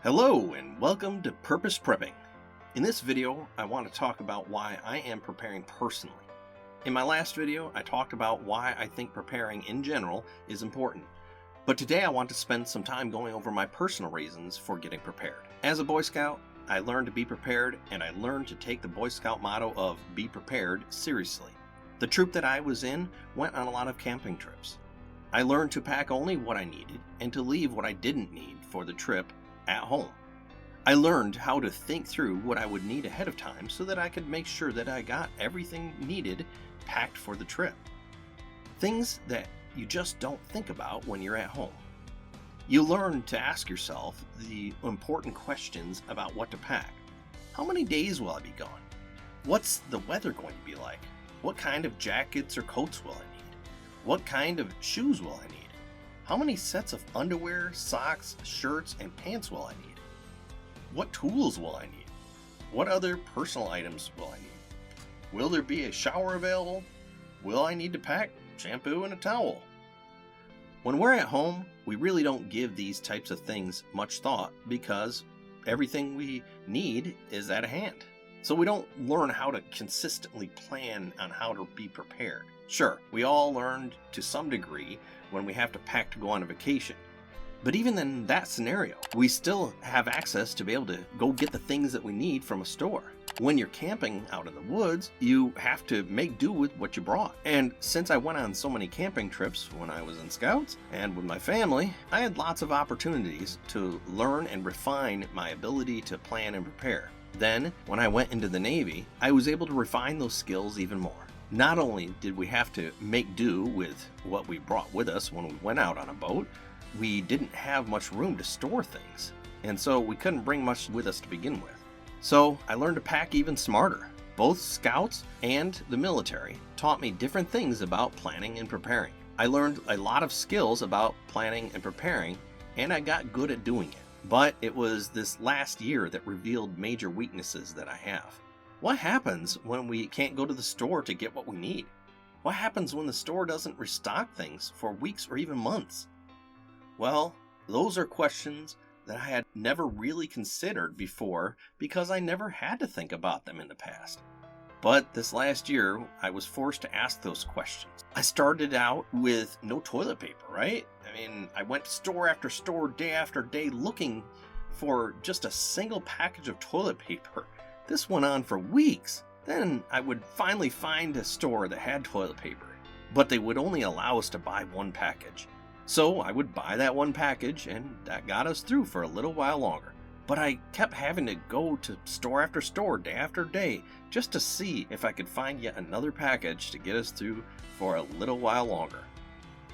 Hello and welcome to Purpose Prepping. In this video, I want to talk about why I am preparing personally. In my last video, I talked about why I think preparing in general is important. But today I want to spend some time going over my personal reasons for getting prepared. As a Boy Scout, I learned to be prepared, and I learned to take the Boy Scout motto of be prepared seriously. The troop that I was in went on a lot of camping trips. I learned to pack only what I needed and to leave what I didn't need for the trip at home. I learned how to think through what I would need ahead of time so that I could make sure that I got everything needed packed for the trip. Things that you just don't think about when you're at home. You learn to ask yourself the important questions about what to pack. How many days will I be gone? What's the weather going to be like? What kind of jackets or coats will I need? What kind of shoes will I need? How many sets of underwear, socks, shirts, and pants will I need? What tools will I need? What other personal items will I need? Will there be a shower available? Will I need to pack shampoo and a towel? When we're at home, we really don't give these types of things much thought because everything we need is at hand. So we don't learn how to consistently plan on how to be prepared. Sure, we all learned to some degree when we have to pack to go on a vacation. But even in that scenario, we still have access to be able to go get the things that we need from a store. When you're camping out in the woods, you have to make do with what you brought. And since I went on so many camping trips when I was in Scouts and with my family, I had lots of opportunities to learn and refine my ability to plan and prepare. Then, when I went into the Navy, I was able to refine those skills even more. Not only did we have to make do with what we brought with us when we went out on a boat, we didn't have much room to store things, and so we couldn't bring much with us to begin with. So I learned to pack even smarter. Both Scouts and the military taught me different things about planning and preparing. I learned a lot of skills about planning and preparing, and I got good at doing it. But it was this last year that revealed major weaknesses that I have. What happens when we can't go to the store to get what we need? What happens when the store doesn't restock things for weeks or even months? Well, those are questions that I had never really considered before because I never had to think about them in the past. But this last year, I was forced to ask those questions. I started out with no toilet paper, right? I went to store after store, day after day, looking for just a single package of toilet paper. This went on for weeks. Then I would finally find a store that had toilet paper, but they would only allow us to buy one package. So I would buy that one package, and that got us through for a little while longer. But I kept having to go to store after store, day after day, just to see if I could find yet another package to get us through for a little while longer.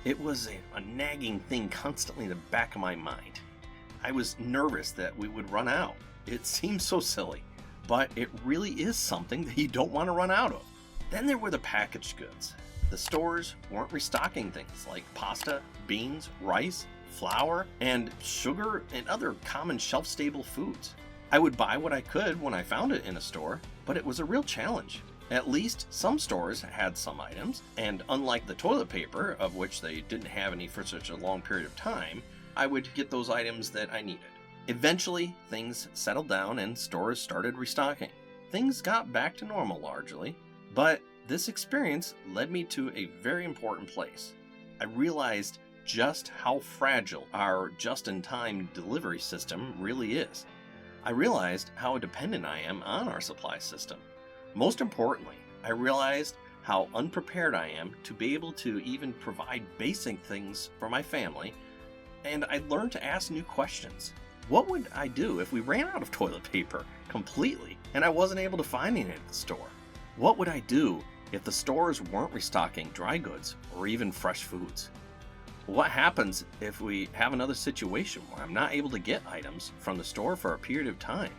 It was a nagging thing constantly in the back of my mind. I was nervous that we would run out. It seems so silly, but it really is something that you don't want to run out of. Then there were the packaged goods. The stores weren't restocking things like pasta, beans, rice, flour, and sugar and other common shelf-stable foods. I would buy what I could when I found it in a store, but it was a real challenge. At least some stores had some items, and unlike the toilet paper, of which they didn't have any for such a long period of time, I would get those items that I needed. Eventually, things settled down and stores started restocking. Things got back to normal largely, but this experience led me to a very important place. I realized just how fragile our just-in-time delivery system really is. I realized how dependent I am on our supply system. Most importantly, I realized how unprepared I am to be able to even provide basic things for my family, and I learned to ask new questions. What would I do if we ran out of toilet paper completely and I wasn't able to find any at the store? What would I do if the stores weren't restocking dry goods or even fresh foods? What happens if we have another situation where I'm not able to get items from the store for a period of time?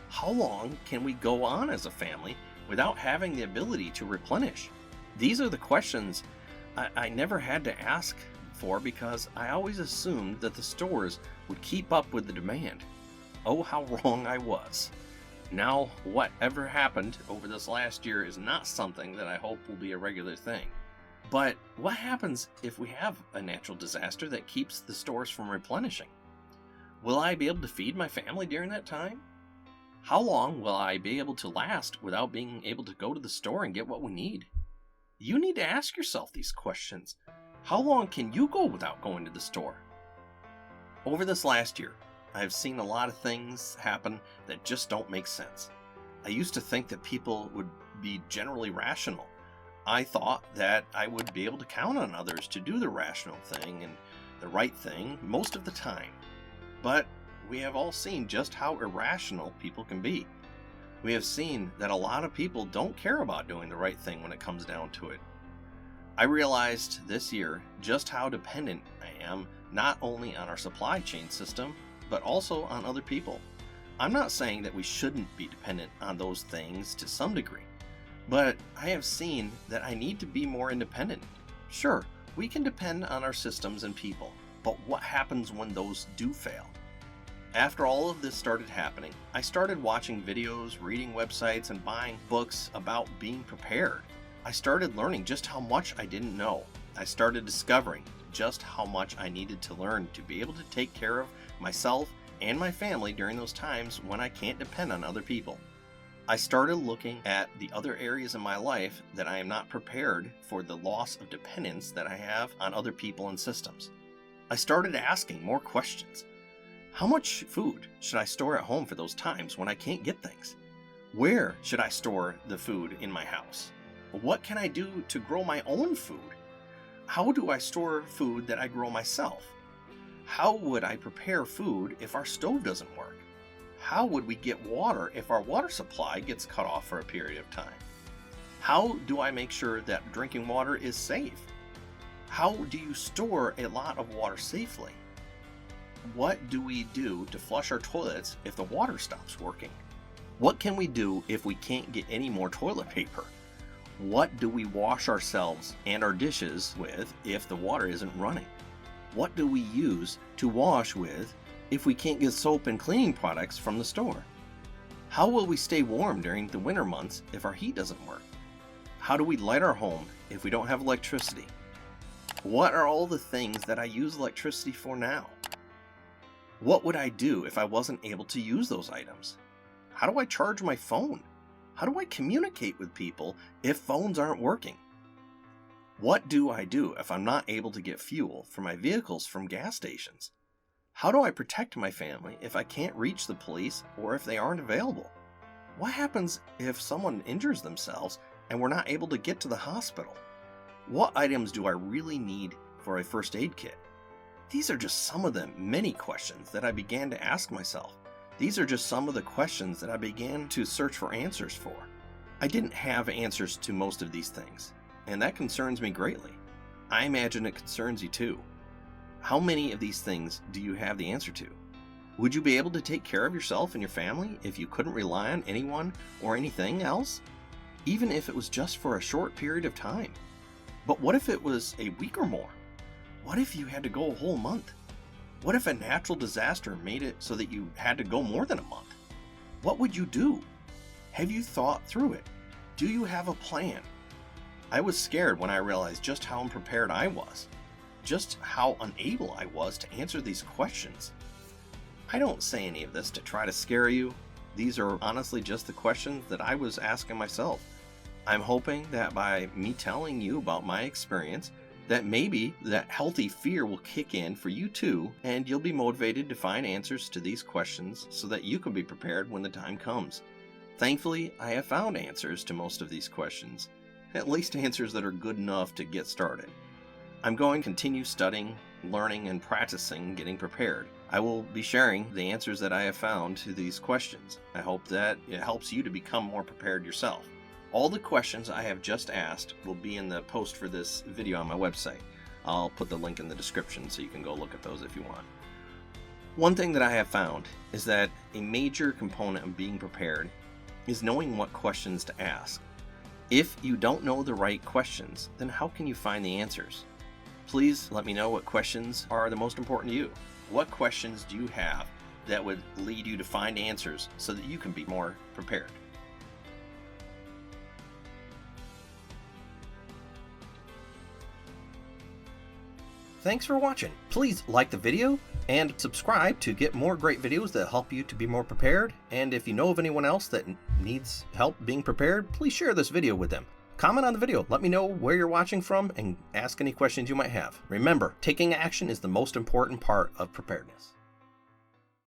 How long can we go on as a family without having the ability to replenish? These are the questions I never had to ask for because I always assumed that the stores would keep up with the demand. Oh, how wrong I was. Now, whatever happened over this last year is not something that I hope will be a regular thing. But what happens if we have a natural disaster that keeps the stores from replenishing? Will I be able to feed my family during that time? How long will I be able to last without being able to go to the store and get what we need? You need to ask yourself these questions. How long can you go without going to the store? Over this last year, I have seen a lot of things happen that just don't make sense. I used to think that people would be generally rational. I thought that I would be able to count on others to do the rational thing and the right thing most of the time. But we have all seen just how irrational people can be. We have seen that a lot of people don't care about doing the right thing when it comes down to it. I realized this year just how dependent I am not only on our supply chain system, but also on other people. I'm not saying that we shouldn't be dependent on those things to some degree, but I have seen that I need to be more independent. Sure, we can depend on our systems and people, but what happens when those do fail? After all of this started happening, I started watching videos, reading websites, and buying books about being prepared. I started learning just how much I didn't know. I started discovering just how much I needed to learn to be able to take care of myself and my family during those times when I can't depend on other people. I started looking at the other areas in my life that I am not prepared for the loss of dependence that I have on other people and systems. I started asking more questions. How much food should I store at home for those times when I can't get things? Where should I store the food in my house? What can I do to grow my own food? How do I store food that I grow myself? How would I prepare food if our stove doesn't work? How would we get water if our water supply gets cut off for a period of time? How do I make sure that drinking water is safe? How do you store a lot of water safely? What do we do to flush our toilets if the water stops working? What can we do if we can't get any more toilet paper? What do we wash ourselves and our dishes with if the water isn't running? What do we use to wash with if we can't get soap and cleaning products from the store? How will we stay warm during the winter months if our heat doesn't work? How do we light our home if we don't have electricity? What are all the things that I use electricity for now? What would I do if I wasn't able to use those items? How do I charge my phone? How do I communicate with people if phones aren't working? What do I do if I'm not able to get fuel for my vehicles from gas stations? How do I protect my family if I can't reach the police or if they aren't available? What happens if someone injures themselves and we're not able to get to the hospital? What items do I really need for a first aid kit? These are just some of the many questions that I began to ask myself. These are just some of the questions that I began to search for answers for. I didn't have answers to most of these things, and that concerns me greatly. I imagine it concerns you too. How many of these things do you have the answer to? Would you be able to take care of yourself and your family if you couldn't rely on anyone or anything else? Even if it was just for a short period of time. But what if it was a week or more? What if you had to go a whole month? What if a natural disaster made it so that you had to go more than a month? What would you do? Have you thought through it? Do you have a plan? I was scared when I realized just how unprepared I was, just how unable I was to answer these questions. I don't say any of this to try to scare you. These are honestly just the questions that I was asking myself. I'm hoping that by me telling you about my experience, that maybe that healthy fear will kick in for you too, and you'll be motivated to find answers to these questions so that you can be prepared when the time comes. Thankfully, I have found answers to most of these questions, at least answers that are good enough to get started. I'm going to continue studying, learning, and practicing getting prepared. I will be sharing the answers that I have found to these questions. I hope that it helps you to become more prepared yourself. All the questions I have just asked will be in the post for this video on my website. I'll put the link in the description so you can go look at those if you want. One thing that I have found is that a major component of being prepared is knowing what questions to ask. If you don't know the right questions, then how can you find the answers? Please let me know what questions are the most important to you. What questions do you have that would lead you to find answers so that you can be more prepared? Thanks for watching. Please like the video and subscribe to get more great videos that help you to be more prepared. And if you know of anyone else that needs help being prepared, please share this video with them. Comment on the video, let me know where you're watching from, and ask any questions you might have. Remember, taking action is the most important part of preparedness.